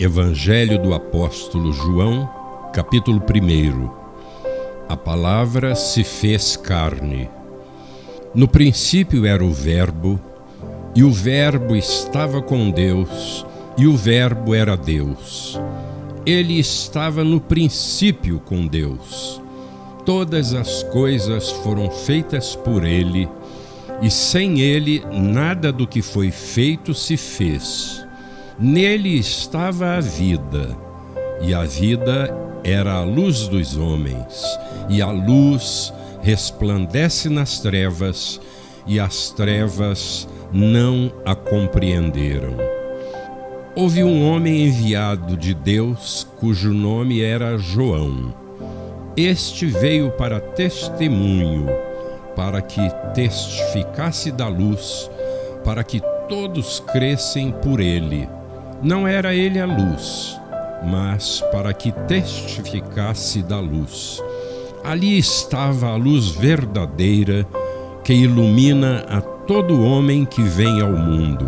Evangelho do Apóstolo João, capítulo 1. A palavra se fez carne. No princípio era o Verbo, e o Verbo estava com Deus, e o Verbo era Deus. Ele estava no princípio com Deus. Todas as coisas foram feitas por ele, e sem ele nada do que foi feito se fez. Nele estava a vida, e a vida era a luz dos homens, e a luz resplandece nas trevas, e as trevas não a compreenderam. Houve um homem enviado de Deus, cujo nome era João. Este veio para testemunho, para que testificasse da luz, para que todos crescem por ele. Não era ele a luz, mas para que testificasse da luz. Ali estava a luz verdadeira, que ilumina a todo homem que vem ao mundo.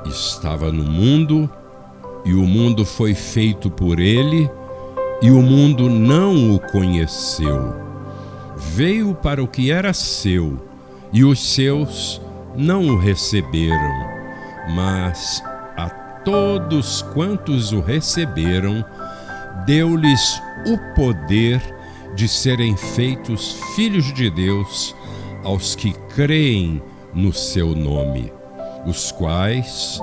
Estava no mundo, e o mundo foi feito por ele, e o mundo não o conheceu. Veio para o que era seu, e os seus não o receberam, mas a todos quantos o receberam, deu-lhes o poder de serem feitos filhos de Deus aos que creem no seu nome, os quais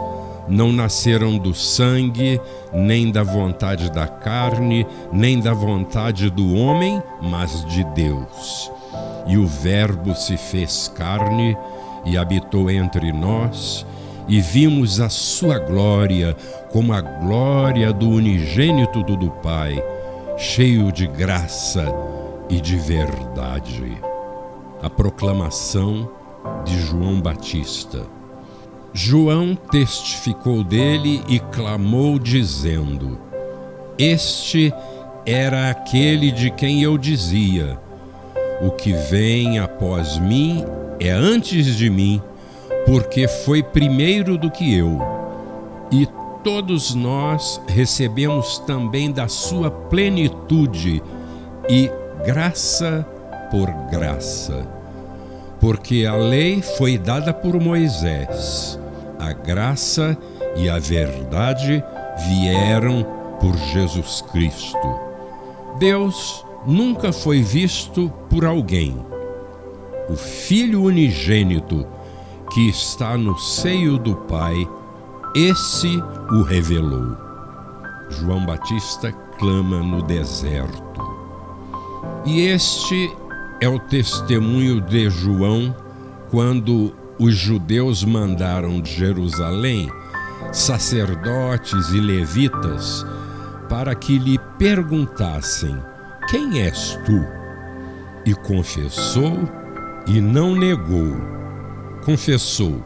não nasceram do sangue, nem da vontade da carne, nem da vontade do homem, mas de Deus. E o Verbo se fez carne e habitou entre nós, e vimos a sua glória, como a glória do unigênito do Pai, cheio de graça e de verdade. A proclamação de João Batista. João testificou dele e clamou, dizendo: Este era aquele de quem eu dizia: O que vem após mim é antes de mim, porque foi primeiro do que eu. E todos nós recebemos também da sua plenitude, e graça por graça. Porque a lei foi dada por Moisés, a graça e a verdade vieram por Jesus Cristo. Deus nunca foi visto por alguém. O Filho unigênito, que está no seio do Pai, esse o revelou. João Batista clama no deserto. E este é o testemunho de João quando os judeus mandaram de Jerusalém sacerdotes e levitas para que lhe perguntassem: Quem és tu? E confessou e não negou. Confessou: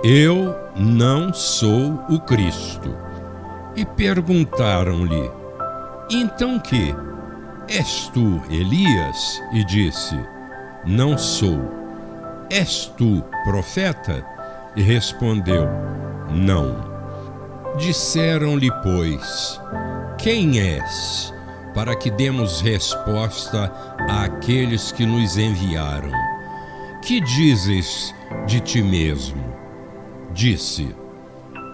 Eu não sou o Cristo. E perguntaram-lhe: Então que? És tu Elias? E disse: Não sou. És tu profeta? E respondeu: Não. Disseram-lhe, pois: Quem és? Para que demos resposta àqueles que nos enviaram. Que dizes de ti mesmo? Disse: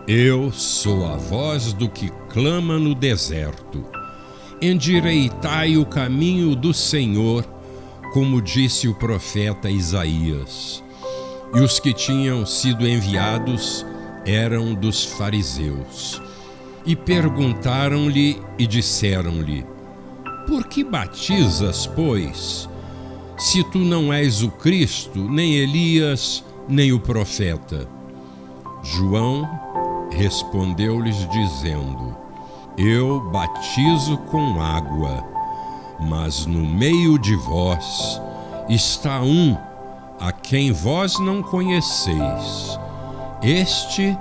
Eu sou a voz do que clama no deserto. Endireitai o caminho do Senhor, como disse o profeta Isaías. E os que tinham sido enviados eram dos fariseus. E perguntaram-lhe e disseram-lhe: Por que batizas, pois, se tu não és o Cristo, nem Elias, nem o profeta? João respondeu-lhes dizendo: Eu batizo com água, mas no meio de vós está um a quem vós não conheceis. Este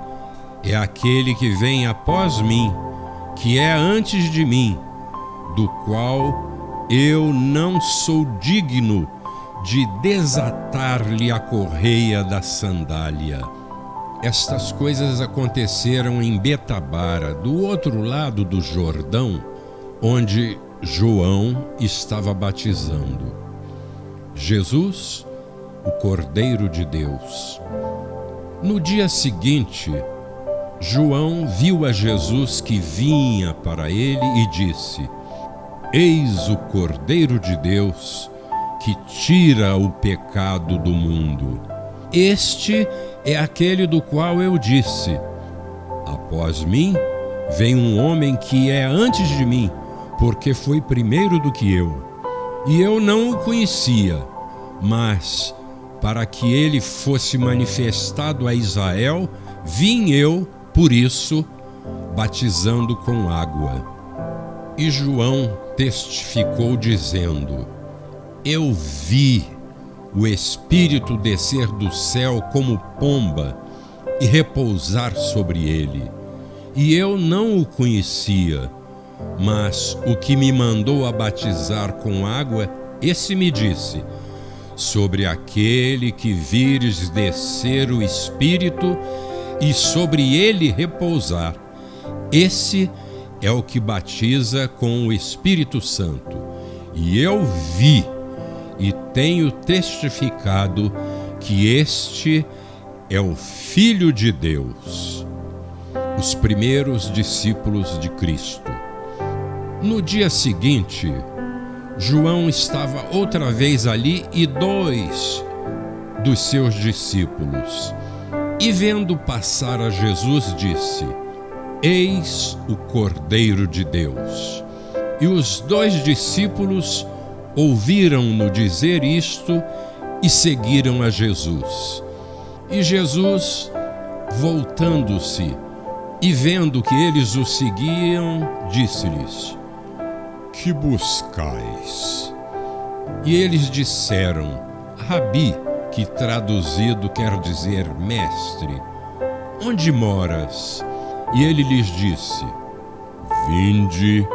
é aquele que vem após mim, que é antes de mim, do qual eu não sou digno de desatar-lhe a correia da sandália. Estas coisas aconteceram em Betabara, do outro lado do Jordão, onde João estava batizando. Jesus, o Cordeiro de Deus. No dia seguinte, João viu a Jesus que vinha para ele e disse: Eis o Cordeiro de Deus que tira o pecado do mundo. Este é aquele do qual eu disse: após mim vem um homem que é antes de mim, porque foi primeiro do que eu. E eu não o conhecia, mas para que ele fosse manifestado a Israel, vim eu, por isso, batizando com água. E João testificou dizendo: Eu vi o Espírito descer do céu como pomba e repousar sobre ele. E eu não o conhecia, mas o que me mandou a batizar com água, esse me disse: sobre aquele que vires descer o Espírito e sobre ele repousar, esse é o que batiza com o Espírito Santo. E eu vi e tenho testificado que este é o Filho de Deus. Os primeiros discípulos de Cristo. No dia seguinte, João estava outra vez ali e 2 dos seus discípulos. E vendo passar a Jesus, disse: Eis o Cordeiro de Deus. E os 2 discípulos ouviram-no dizer isto e seguiram a Jesus. E Jesus, voltando-se e vendo que eles o seguiam, disse-lhes: Que buscais? E eles disseram: Rabi, que traduzido quer dizer mestre, onde moras? E ele lhes disse: Vinde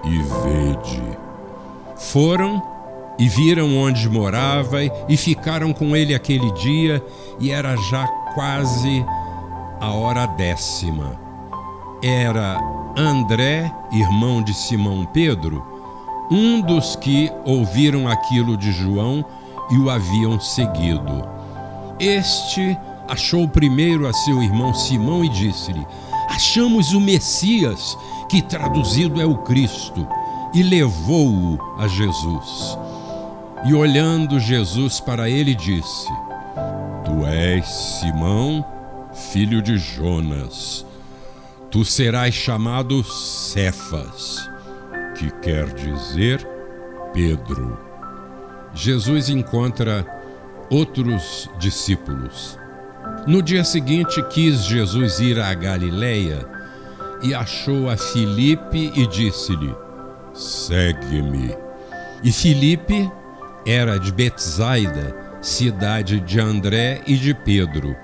e vede. Foram e viram onde morava e ficaram com ele aquele dia, e era já quase a hora 10ª. Era André, irmão de Simão Pedro, um dos que ouviram aquilo de João e o haviam seguido. Este achou primeiro a seu irmão Simão e disse-lhe: Achamos o Messias, que traduzido é o Cristo, e levou-o a Jesus. E olhando Jesus para ele, disse: Tu és Simão, filho de Jonas. Tu serás chamado Cefas, que quer dizer Pedro. Jesus encontra outros discípulos. No dia seguinte, quis Jesus ir à Galileia e achou a Filipe e disse-lhe: Segue-me. E Filipe era de Betsaida, cidade de André e de Pedro.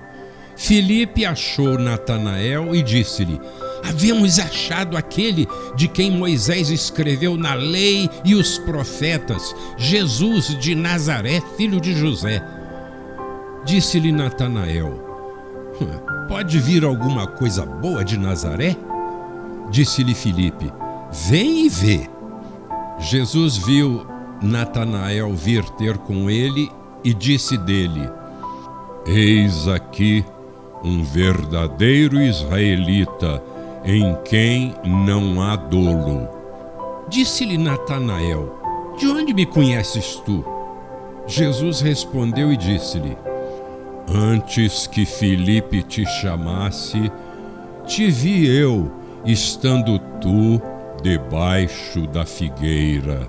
Filipe achou Natanael e disse-lhe: Havemos achado aquele de quem Moisés escreveu na lei e os profetas, Jesus de Nazaré, filho de José. Disse-lhe Natanael: Pode vir alguma coisa boa de Nazaré? Disse-lhe Filipe: Vem e vê. Jesus viu Natanael vir ter com ele e disse dele: Eis aqui um verdadeiro israelita, em quem não há dolo. Disse-lhe Natanael: De onde me conheces tu? Jesus respondeu e disse-lhe: Antes que Filipe te chamasse, te vi eu, estando tu debaixo da figueira.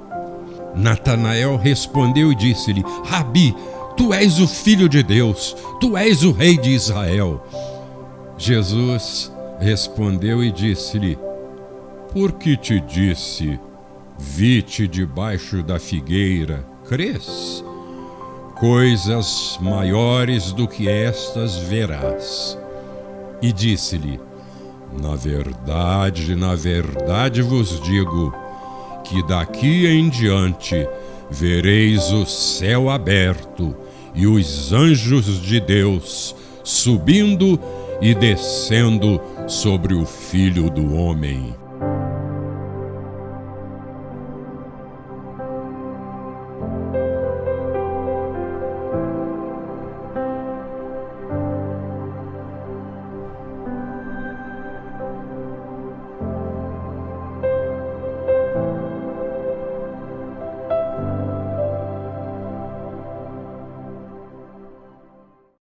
Natanael respondeu e disse-lhe: Rabi, tu és o Filho de Deus, tu és o Rei de Israel. Jesus respondeu e disse-lhe: Por que te disse, vi-te debaixo da figueira, crês? Coisas maiores do que estas verás. E disse-lhe: na verdade vos digo, que daqui em diante vereis o céu aberto e os anjos de Deus subindo e descendo sobre o Filho do Homem.